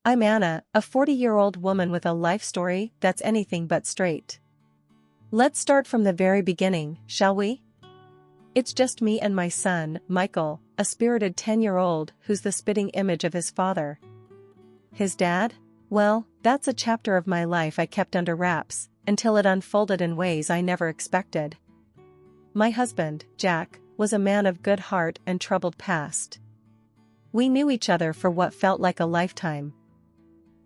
I'm Anna, a 40-year-old woman with a life story that's anything but straight. Let's start from the very beginning, shall we? It's just me and my son, Michael, a spirited 10-year-old who's the spitting image of his father. His dad? Well, that's a chapter of my life I kept under wraps, until it unfolded in ways I never expected. My husband, Jack, was a man of good heart and troubled past. We knew each other for what felt like a lifetime.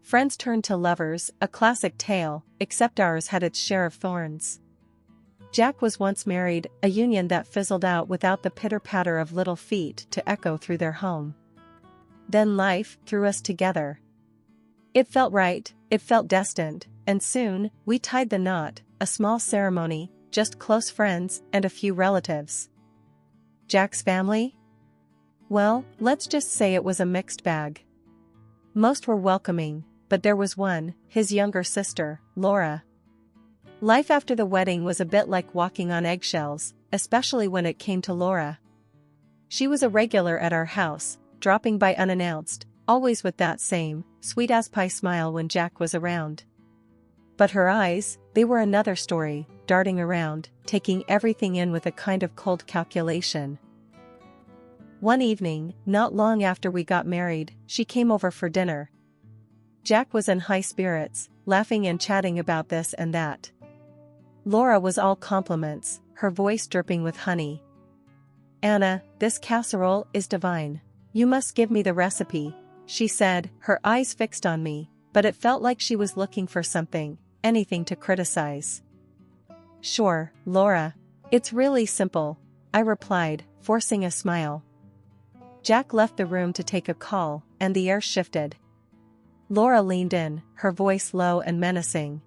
Friends turned to lovers, a classic tale, except ours had its share of thorns. Jack was once married, a union that fizzled out without the pitter-patter of little feet to echo through their home. Then life threw us together. It felt right, it felt destined, and soon, we tied the knot, a small ceremony, just close friends and a few relatives. Jack's family? Well, let's just say it was a mixed bag. Most were welcoming, but there was one, his younger sister, Laura. Life after the wedding was a bit like walking on eggshells, especially when it came to Laura. She was a regular at our house, dropping by unannounced, always with that same, sweet-as-pie smile when Jack was around. But her eyes, they were another story, darting around, taking everything in with a kind of cold calculation. One evening, not long after we got married, she came over for dinner. Jack was in high spirits, laughing and chatting about this and that. Laura was all compliments, her voice dripping with honey. "Anna, this casserole is divine. You must give me the recipe," she said, her eyes fixed on me, but it felt like she was looking for something, anything to criticize. "Sure, Laura. It's really simple," I replied, forcing a smile. Jack left the room to take a call, and the air shifted. Laura leaned in, her voice low and menacing.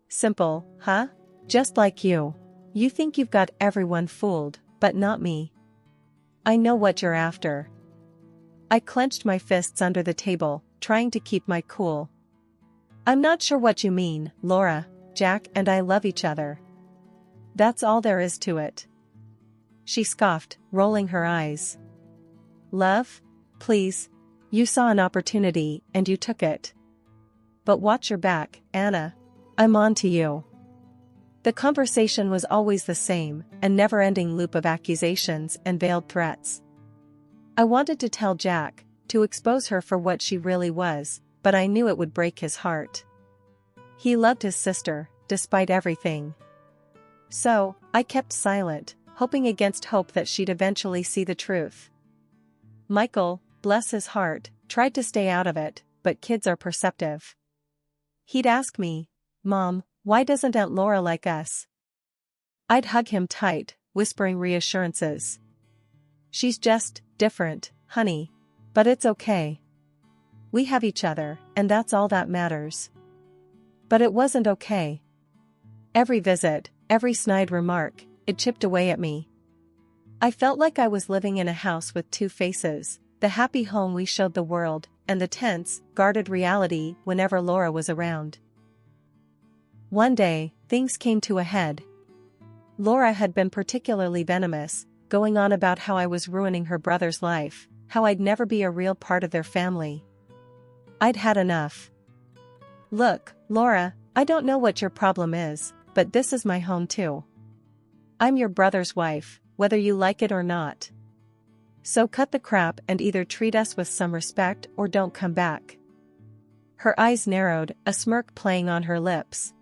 "Simple, huh? Just like you. You think you've got everyone fooled, but not me. I know what you're after." I clenched my fists under the table, trying to keep my cool. "I'm not sure what you mean, Laura. Jack and I love each other. That's all there is to it." She scoffed, rolling her eyes. "Love? Please. You saw an opportunity, and you took it. But watch your back, Anna. I'm on to you." The conversation was always the same, a never-ending loop of accusations and veiled threats. I wanted to tell Jack, to expose her for what she really was, but I knew it would break his heart. He loved his sister, despite everything. So, I kept silent, hoping against hope that she'd eventually see the truth. Michael, bless his heart, tried to stay out of it, but kids are perceptive. He'd ask me, "Mom, why doesn't Aunt Laura like us?" I'd hug him tight, whispering reassurances. "She's just different, honey. But it's okay. We have each other, and that's all that matters." But it wasn't okay. Every visit, every snide remark, it chipped away at me. I felt like I was living in a house with two faces, the happy home we showed the world, and the tense, guarded reality whenever Laura was around. One day, things came to a head. Laura had been particularly venomous, going on about how I was ruining her brother's life, how I'd never be a real part of their family. I'd had enough. "Look, Laura, I don't know what your problem is, but this is my home too. I'm your brother's wife, whether you like it or not. So cut the crap and either treat us with some respect or don't come back." Her eyes narrowed, a smirk playing on her lips.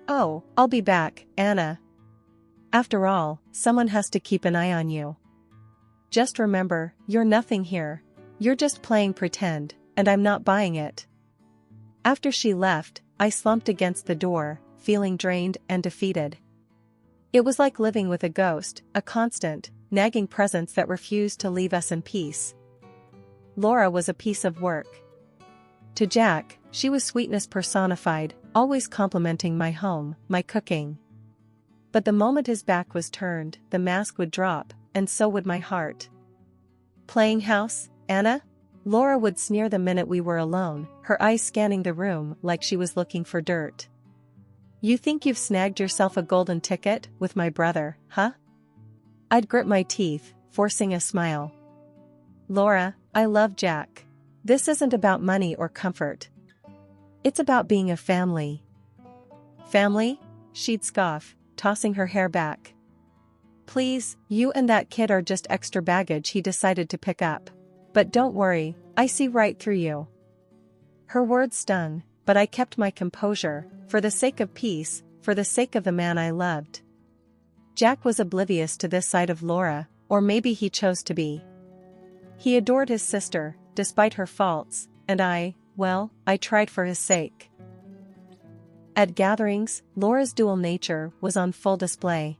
"Oh, I'll be back, Anna. After all, someone has to keep an eye on you. Just remember, you're nothing here. You're just playing pretend, and I'm not buying it." After she left, I slumped against the door, feeling drained and defeated. It was like living with a ghost, a constant, nagging presence that refused to leave us in peace. Laura was a piece of work. To Jack, she was sweetness personified, always complimenting my home, my cooking. But the moment his back was turned, the mask would drop, and so would my heart. "Playing house, Anna?" Laura would sneer the minute we were alone, her eyes scanning the room like she was looking for dirt. "You think you've snagged yourself a golden ticket with my brother, huh?" I'd grit my teeth, forcing a smile. "Laura, I love Jack. This isn't about money or comfort. It's about being a family. Family? She'd scoff, tossing her hair back. Please, you and that kid are just extra baggage he decided to pick up. But don't worry, I see right through you. Her words stung, but I kept my composure, for the sake of peace, for the sake of the man I loved. Jack was oblivious to this side of Laura, or maybe he chose to be. He adored his sister, despite her faults, and I tried for his sake. At gatherings, Laura's dual nature was on full display.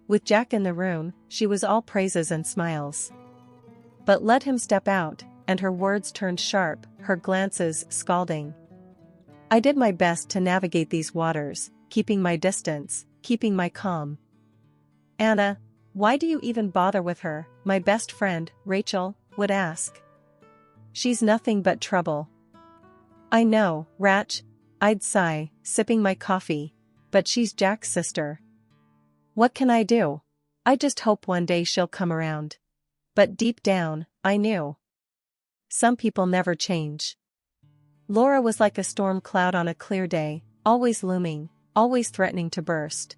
With Jack in the room, she was all praises and smiles. But let him step out, and her words turned sharp, her glances scalding. I did my best to navigate these waters, keeping my distance, keeping my calm. Anna, why do you even bother with her? My best friend, Rachel, would ask. She's nothing but trouble. I know, Ratch, I'd sigh, sipping my coffee, but she's Jack's sister. What can I do? I just hope one day she'll come around. But deep down, I knew. Some people never change. Laura was like a storm cloud on a clear day, always looming, always threatening to burst.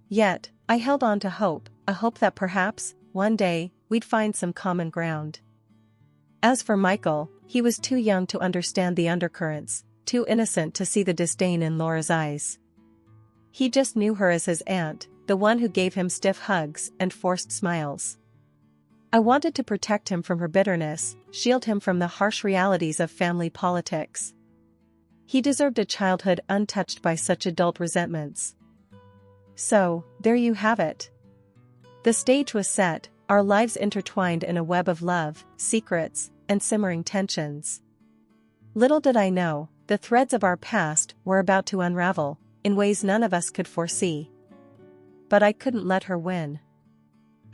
Yet, I held on to hope, a hope that perhaps, one day, we'd find some common ground. As for Michael, he was too young to understand the undercurrents, too innocent to see the disdain in Laura's eyes. He just knew her as his aunt, the one who gave him stiff hugs and forced smiles. I wanted to protect him from her bitterness, shield him from the harsh realities of family politics. He deserved a childhood untouched by such adult resentments. So, there you have it. The stage was set, our lives intertwined in a web of love, secrets, and simmering tensions. Little did I know, the threads of our past were about to unravel, in ways none of us could foresee. But I couldn't let her win.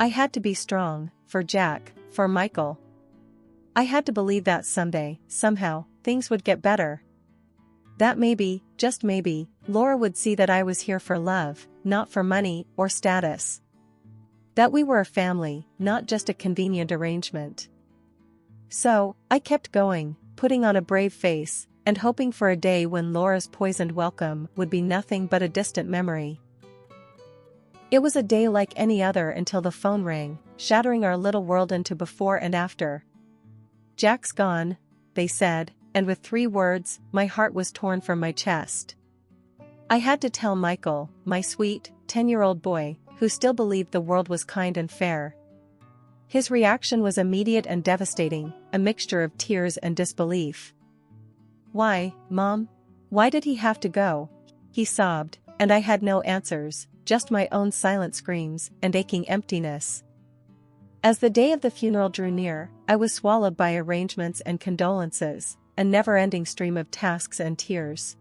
I had to be strong, for Jack, for Michael. I had to believe that someday, somehow, things would get better. That maybe, just maybe, Laura would see that I was here for love, not for money or status. That we were a family, not just a convenient arrangement. So, I kept going, putting on a brave face, and hoping for a day when Laura's poisoned welcome would be nothing but a distant memory. It was a day like any other until the phone rang, shattering our little world into before and after. Jack's gone, they said, and with 3 words, my heart was torn from my chest. I had to tell Michael, my sweet, 10-year-old boy, who still believed the world was kind and fair. His reaction was immediate and devastating, a mixture of tears and disbelief. Why, Mom? Why did he have to go? He sobbed, and I had no answers, just my own silent screams and aching emptiness. As the day of the funeral drew near, I was swallowed by arrangements and condolences, a never-ending stream of tasks and tears.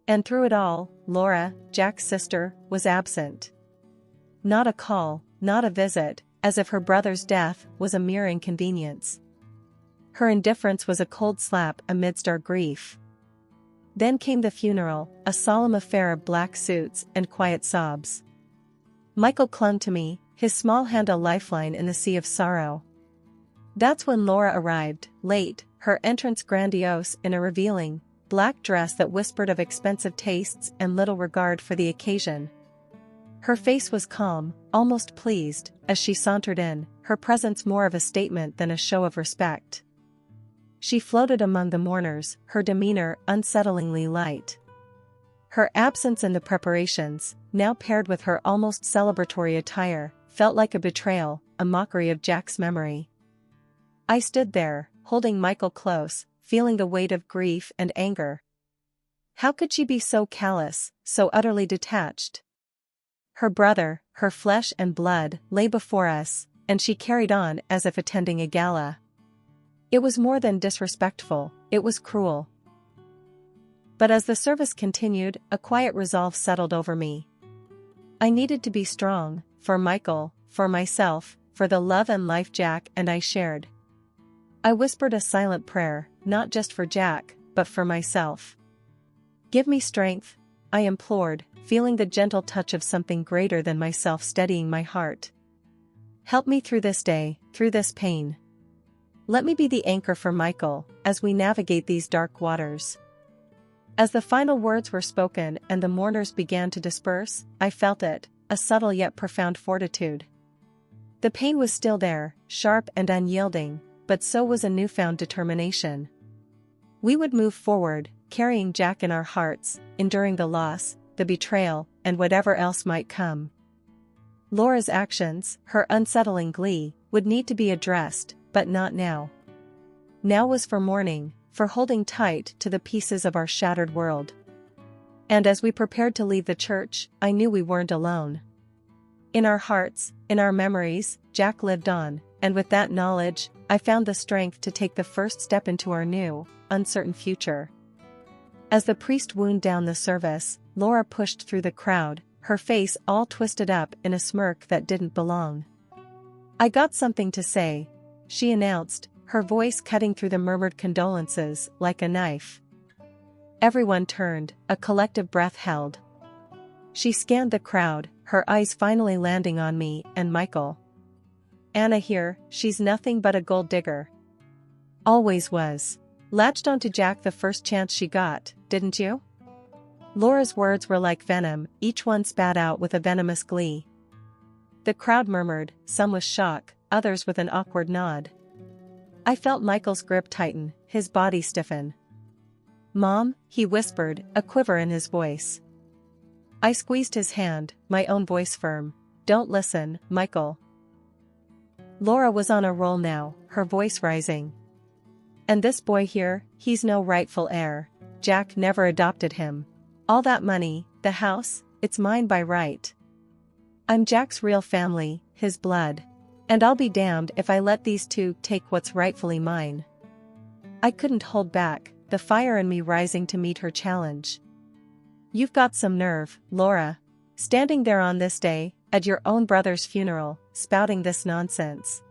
And through it all, Laura, Jack's sister, was absent. Not a call, not a visit, as if her brother's death was a mere inconvenience. Her indifference was a cold slap amidst our grief. Then came the funeral, a solemn affair of black suits and quiet sobs. Michael clung to me, his small hand a lifeline in the sea of sorrow. That's when Laura arrived, late, her entrance grandiose in a revealing, black dress that whispered of expensive tastes and little regard for the occasion. Her face was calm, almost pleased, as she sauntered in, her presence more of a statement than a show of respect. She floated among the mourners, her demeanor unsettlingly light. Her absence in the preparations, now paired with her almost celebratory attire, felt like a betrayal, a mockery of Jack's memory. I stood there, holding Michael close, feeling the weight of grief and anger. How could she be so callous, so utterly detached? Her brother, her flesh and blood, lay before us, and she carried on as if attending a gala. It was more than disrespectful, it was cruel. But as the service continued, a quiet resolve settled over me. I needed to be strong, for Michael, for myself, for the love and life Jack and I shared. I whispered a silent prayer, not just for Jack, but for myself. Give me strength, I implored, feeling the gentle touch of something greater than myself steadying my heart. Help me through this day, through this pain. Let me be the anchor for Michael, as we navigate these dark waters." As the final words were spoken and the mourners began to disperse, I felt it, a subtle yet profound fortitude. The pain was still there, sharp and unyielding, but so was a newfound determination. We would move forward, carrying Jack in our hearts, enduring the loss, the betrayal, and whatever else might come. Laura's actions, her unsettling glee, would need to be addressed, but not now. Now was for mourning, for holding tight to the pieces of our shattered world. And as we prepared to leave the church, I knew we weren't alone. In our hearts, in our memories, Jack lived on, and with that knowledge, I found the strength to take the first step into our new, uncertain future. As the priest wound down the service, Laura pushed through the crowd, her face all twisted up in a smirk that didn't belong. "I got something to say," she announced, her voice cutting through the murmured condolences like a knife. Everyone turned, a collective breath held. She scanned the crowd, her eyes finally landing on me and Michael. "Anna here, she's nothing but a gold digger. Always was. Latched onto Jack the first chance she got, didn't you?" Laura's words were like venom, each one spat out with a venomous glee. The crowd murmured, some with shock, others with an awkward nod. I felt Michael's grip tighten, his body stiffen. "Mom," he whispered, a quiver in his voice. I squeezed his hand, my own voice firm. "Don't listen, Michael." Laura was on a roll now, her voice rising. "And this boy here, he's no rightful heir. Jack never adopted him. All that money, the house, it's mine by right. I'm Jack's real family, his blood. And I'll be damned if I let these two take what's rightfully mine." I couldn't hold back, the fire in me rising to meet her challenge. "You've got some nerve, Laura. Standing there on this day, at your own brother's funeral, spouting this nonsense.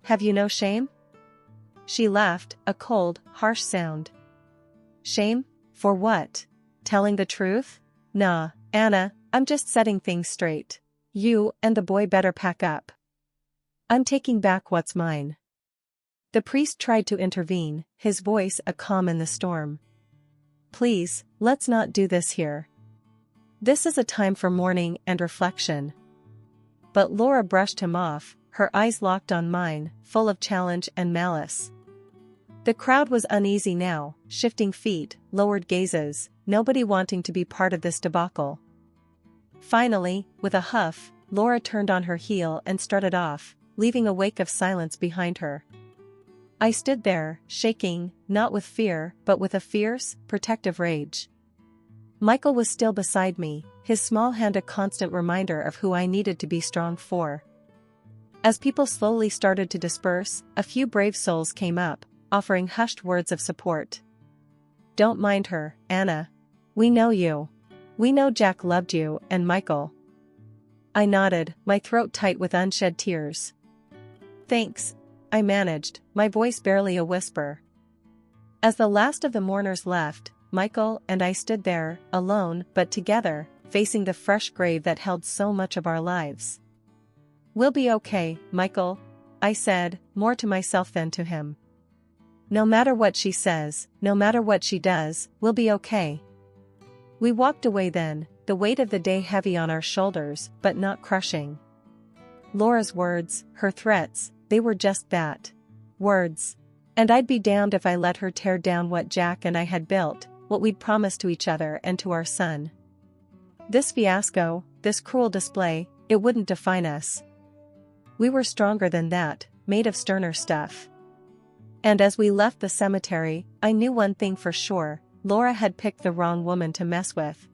Have you no shame?" She laughed, a cold, harsh sound. "Shame? For what? Telling the truth? Nah, Anna, I'm just setting things straight. You and the boy better pack up. I'm taking back what's mine." The priest tried to intervene, his voice a calm in the storm. "Please, let's not do this here. This is a time for mourning and reflection." But Laura brushed him off, her eyes locked on mine, full of challenge and malice. The crowd was uneasy now, shifting feet, lowered gazes, nobody wanting to be part of this debacle. Finally, with a huff, Laura turned on her heel and strutted off, leaving a wake of silence behind her. I stood there, shaking, not with fear, but with a fierce, protective rage. Michael was still beside me, his small hand a constant reminder of who I needed to be strong for. As people slowly started to disperse, a few brave souls came up, offering hushed words of support. "Don't mind her, Anna. We know you. We know Jack loved you and Michael." I nodded, my throat tight with unshed tears. "Thanks," I managed, my voice barely a whisper. As the last of the mourners left, Michael and I stood there, alone but together, facing the fresh grave that held so much of our lives. "We'll be okay, Michael," I said, more to myself than to him. "No matter what she says, no matter what she does, we'll be okay." We walked away then, the weight of the day heavy on our shoulders but not crushing. Laura's words, her threats, they were just that. Words. And I'd be damned if I let her tear down what Jack and I had built, what we'd promised to each other and to our son. This fiasco, this cruel display, it wouldn't define us. We were stronger than that, made of sterner stuff. And as we left the cemetery, I knew one thing for sure, Laura had picked the wrong woman to mess with.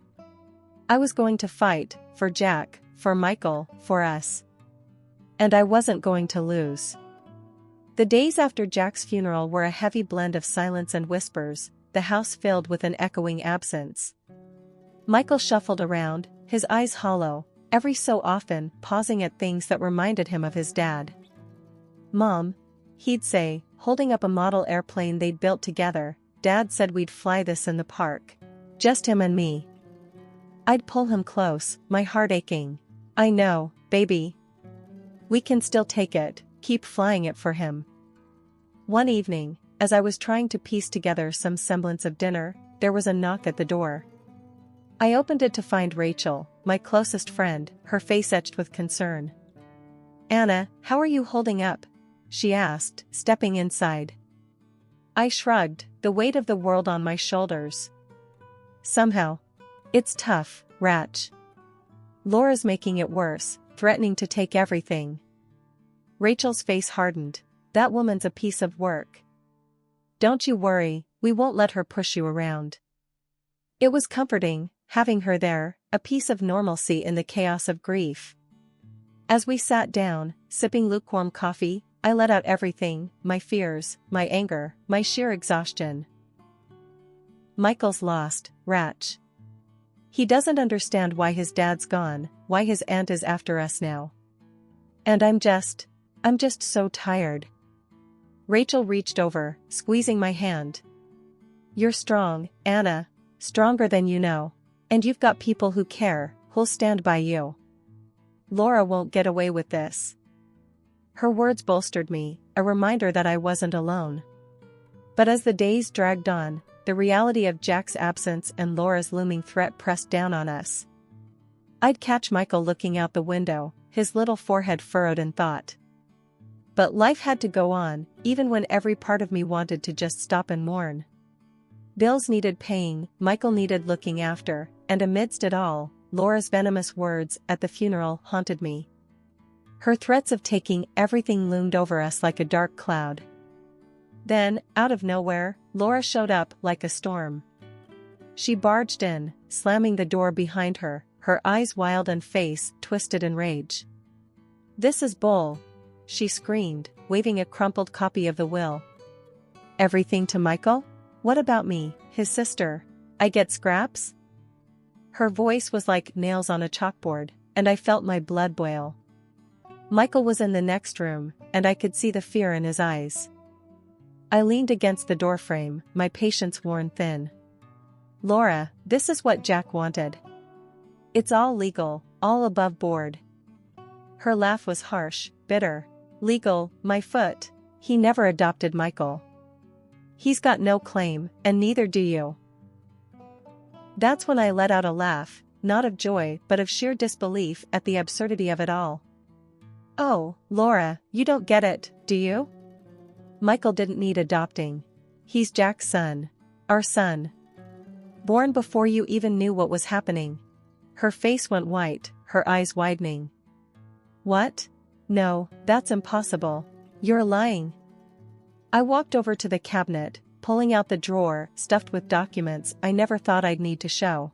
I was going to fight, for Jack, for Michael, for us. And I wasn't going to lose. The days after Jack's funeral were a heavy blend of silence and whispers, the house filled with an echoing absence. Michael shuffled around, his eyes hollow, every so often pausing at things that reminded him of his dad. "Mom," he'd say, holding up a model airplane they'd built together, "Dad said we'd fly this in the park. Just him and me." I'd pull him close, my heart aching. "I know, baby. We can still take it, keep flying it for him." One evening, as I was trying to piece together some semblance of dinner, there was a knock at the door. I opened it to find Rachel, my closest friend, her face etched with concern. "Anna, how are you holding up?" she asked, stepping inside. I shrugged, the weight of the world on my shoulders. "Somehow. It's tough, Rach. Laura's making it worse, threatening to take everything." Rachel's face hardened. "That woman's a piece of work. Don't you worry, we won't let her push you around." It was comforting, having her there, a piece of normalcy in the chaos of grief. As we sat down, sipping lukewarm coffee, I let out everything, my fears, my anger, my sheer exhaustion. "Michael's lost, Rach. He doesn't understand why his dad's gone, why his aunt is after us now. And I'm just so tired." Rachel reached over, squeezing my hand. "You're strong, Anna, stronger than you know. And you've got people who care, who'll stand by you. Laura won't get away with this." Her words bolstered me, a reminder that I wasn't alone. But as the days dragged on, the reality of Jack's absence and Laura's looming threat pressed down on us. I'd catch Michael looking out the window, his little forehead furrowed in thought. But life had to go on, even when every part of me wanted to just stop and mourn. Bills needed paying, Michael needed looking after, and amidst it all, Laura's venomous words at the funeral haunted me. Her threats of taking everything loomed over us like a dark cloud. Then, out of nowhere, Laura showed up like a storm. She barged in, slamming the door behind her, her eyes wild and face twisted in rage. "This is bull," she screamed, waving a crumpled copy of the will. "Everything to Michael? What about me, his sister? I get scraps?" Her voice was like nails on a chalkboard, and I felt my blood boil. Michael was in the next room, and I could see the fear in his eyes. I leaned against the doorframe, my patience worn thin. "Laura, this is what Jack wanted. It's all legal, all above board." Her laugh was harsh, bitter. "Legal, my foot. He never adopted Michael. He's got no claim, and neither do you." That's when I let out a laugh, not of joy but of sheer disbelief at the absurdity of it all. "Oh, Laura, you don't get it, do you? Michael didn't need adopting. He's Jack's son. Our son. Born before you even knew what was happening." Her face went white, her eyes widening. "What? No, that's impossible. You're lying." I walked over to the cabinet, pulling out the drawer stuffed with documents I never thought I'd need to show.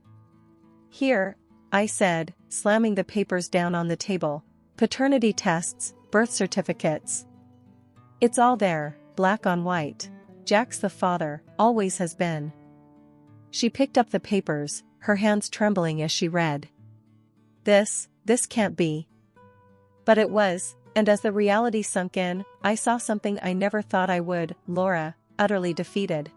"Here," I said, slamming the papers down on the table. "Paternity tests, birth certificates. It's all there, black on white. Jack's the father, always has been." She picked up the papers, her hands trembling as she read. This can't be." But it was, and as the reality sunk in, I saw something I never thought I would: Laura, utterly defeated.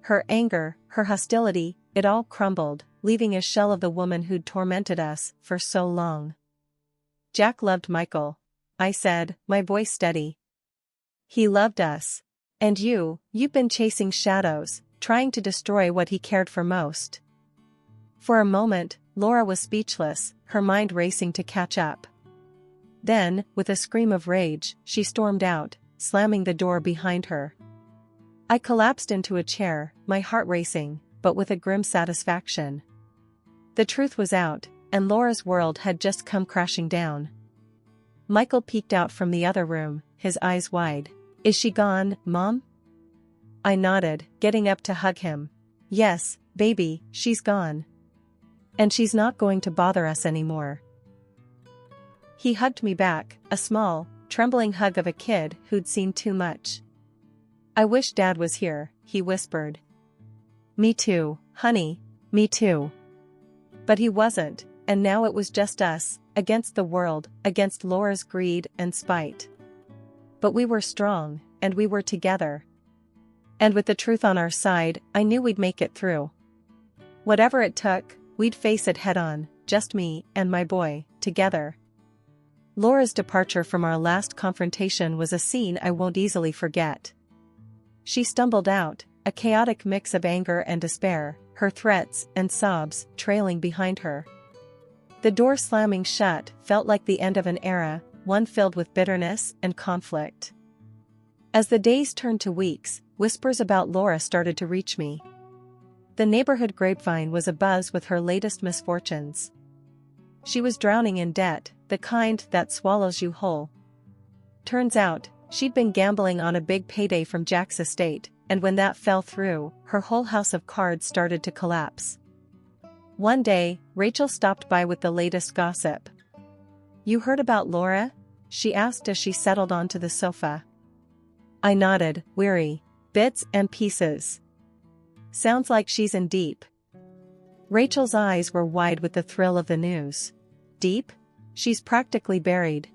Her anger, her hostility, it all crumbled, leaving a shell of the woman who'd tormented us for so long. "Jack loved Michael," I said, my voice steady. "He loved us. And you've been chasing shadows, trying to destroy what he cared for most." For a moment, Laura was speechless, her mind racing to catch up. Then, with a scream of rage, she stormed out, slamming the door behind her. I collapsed into a chair, my heart racing, but with a grim satisfaction. The truth was out, and Laura's world had just come crashing down. Michael peeked out from the other room, his eyes wide. "Is she gone, Mom?" I nodded, getting up to hug him. "Yes, baby, she's gone. And she's not going to bother us anymore." He hugged me back, a small, trembling hug of a kid who'd seen too much. "I wish Dad was here," he whispered. "Me too, honey, me too." But he wasn't, and now it was just us, against the world, against Laura's greed and spite. But we were strong, and we were together. And with the truth on our side, I knew we'd make it through. Whatever it took, we'd face it head on, just me and my boy, together. Laura's departure from our last confrontation was a scene I won't easily forget. She stumbled out, a chaotic mix of anger and despair, her threats and sobs trailing behind her. The door slamming shut felt like the end of an era, one filled with bitterness and conflict. As the days turned to weeks, whispers about Laura started to reach me. The neighborhood grapevine was abuzz with her latest misfortunes. She was drowning in debt, the kind that swallows you whole. Turns out, she'd been gambling on a big payday from Jack's estate, and when that fell through, her whole house of cards started to collapse. One day, Rachel stopped by with the latest gossip. "You heard about Laura?" she asked as she settled onto the sofa. I nodded, weary. "Bits and pieces. Sounds like she's in deep." Rachel's eyes were wide with the thrill of the news. "Deep? She's practically buried.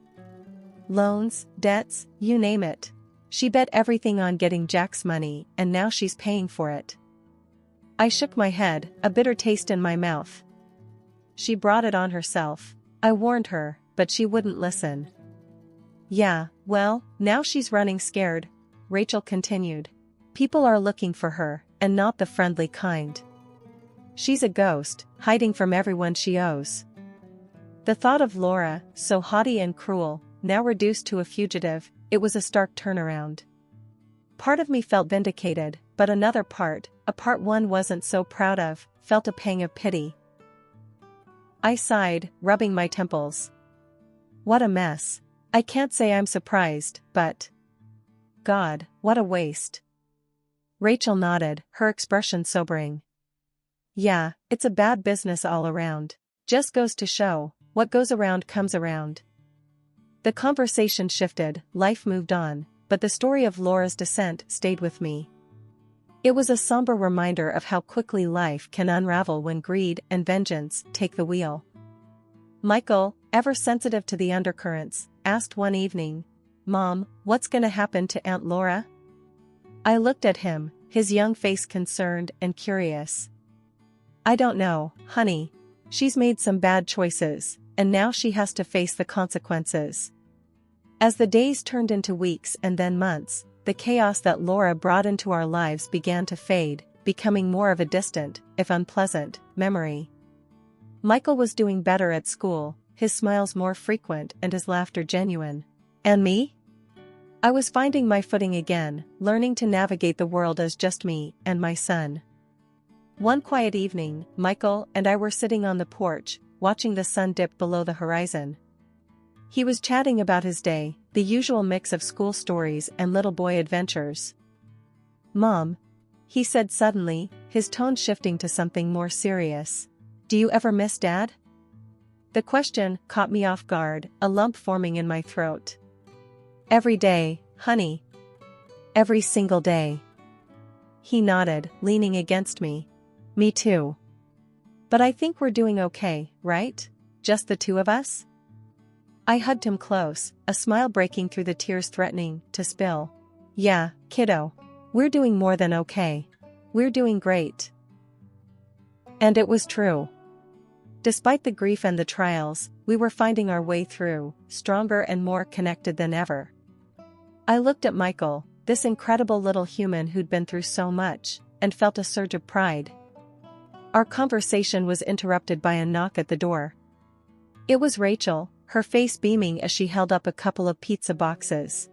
Loans, debts, you name it. She bet everything on getting Jack's money, and now she's paying for it." I shook my head, a bitter taste in my mouth. "She brought it on herself." I warned her, but she wouldn't listen. "Yeah, well, now she's running scared," Rachel continued. "People are looking for her, and not the friendly kind. She's a ghost, hiding from everyone she owes." The thought of Laura, so haughty and cruel, now reduced to a fugitive, it was a stark turnaround. Part of me felt vindicated, but another part, a part one wasn't so proud of, felt a pang of pity. I sighed, rubbing my temples. What a mess. I can't say I'm surprised, but... God, what a waste. Rachel nodded, her expression sobering. "Yeah, it's a bad business all around. Just goes to show, what goes around comes around." The conversation shifted, life moved on, but the story of Laura's descent stayed with me. It was a somber reminder of how quickly life can unravel when greed and vengeance take the wheel. Michael, ever sensitive to the undercurrents, asked one evening, "Mom, what's gonna happen to Aunt Laura?" I looked at him, his young face concerned and curious. "I don't know, honey. She's made some bad choices, and now she has to face the consequences." As the days turned into weeks and then months, the chaos that Laura brought into our lives began to fade, becoming more of a distant, if unpleasant, memory. Michael was doing better at school, his smiles more frequent and his laughter genuine. And me? I was finding my footing again, learning to navigate the world as just me and my son. One quiet evening, Michael and I were sitting on the porch, watching the sun dip below the horizon. He was chatting about his day, the usual mix of school stories and little boy adventures. "Mom," he said suddenly, his tone shifting to something more serious. "Do you ever miss Dad?" The question caught me off guard, a lump forming in my throat. "Every day, honey. Every single day." He nodded, leaning against me. "Me too. But I think we're doing okay, right? Just the two of us?" I hugged him close, a smile breaking through the tears threatening to spill. "Yeah, kiddo. We're doing more than okay. We're doing great." And it was true. Despite the grief and the trials, we were finding our way through, stronger and more connected than ever. I looked at Michael, this incredible little human who'd been through so much, and felt a surge of pride. Our conversation was interrupted by a knock at the door. It was Rachel, her face beaming as she held up a couple of pizza boxes.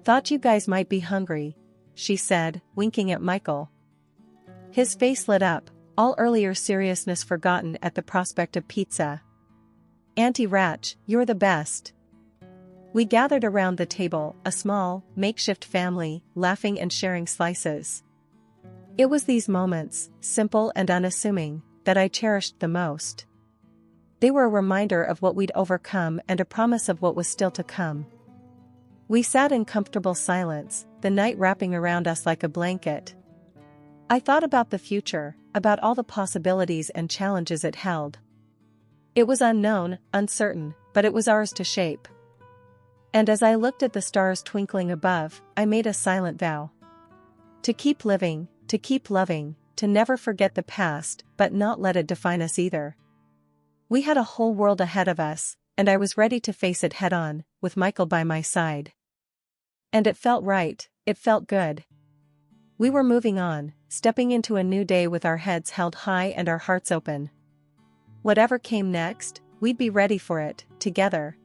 "Thought you guys might be hungry," she said, winking at Michael. His face lit up, all earlier seriousness forgotten at the prospect of pizza. "Auntie Ratch, you're the best." We gathered around the table, a small, makeshift family, laughing and sharing slices. It was these moments, simple and unassuming, that I cherished the most. They were a reminder of what we'd overcome and a promise of what was still to come. We sat in comfortable silence, the night wrapping around us like a blanket. I thought about the future, about all the possibilities and challenges it held. It was unknown, uncertain, but it was ours to shape. And as I looked at the stars twinkling above, I made a silent vow. To keep living, to keep loving, to never forget the past, but not let it define us either. We had a whole world ahead of us, and I was ready to face it head on, with Michael by my side. And it felt right, it felt good. We were moving on, stepping into a new day with our heads held high and our hearts open. Whatever came next, we'd be ready for it, together.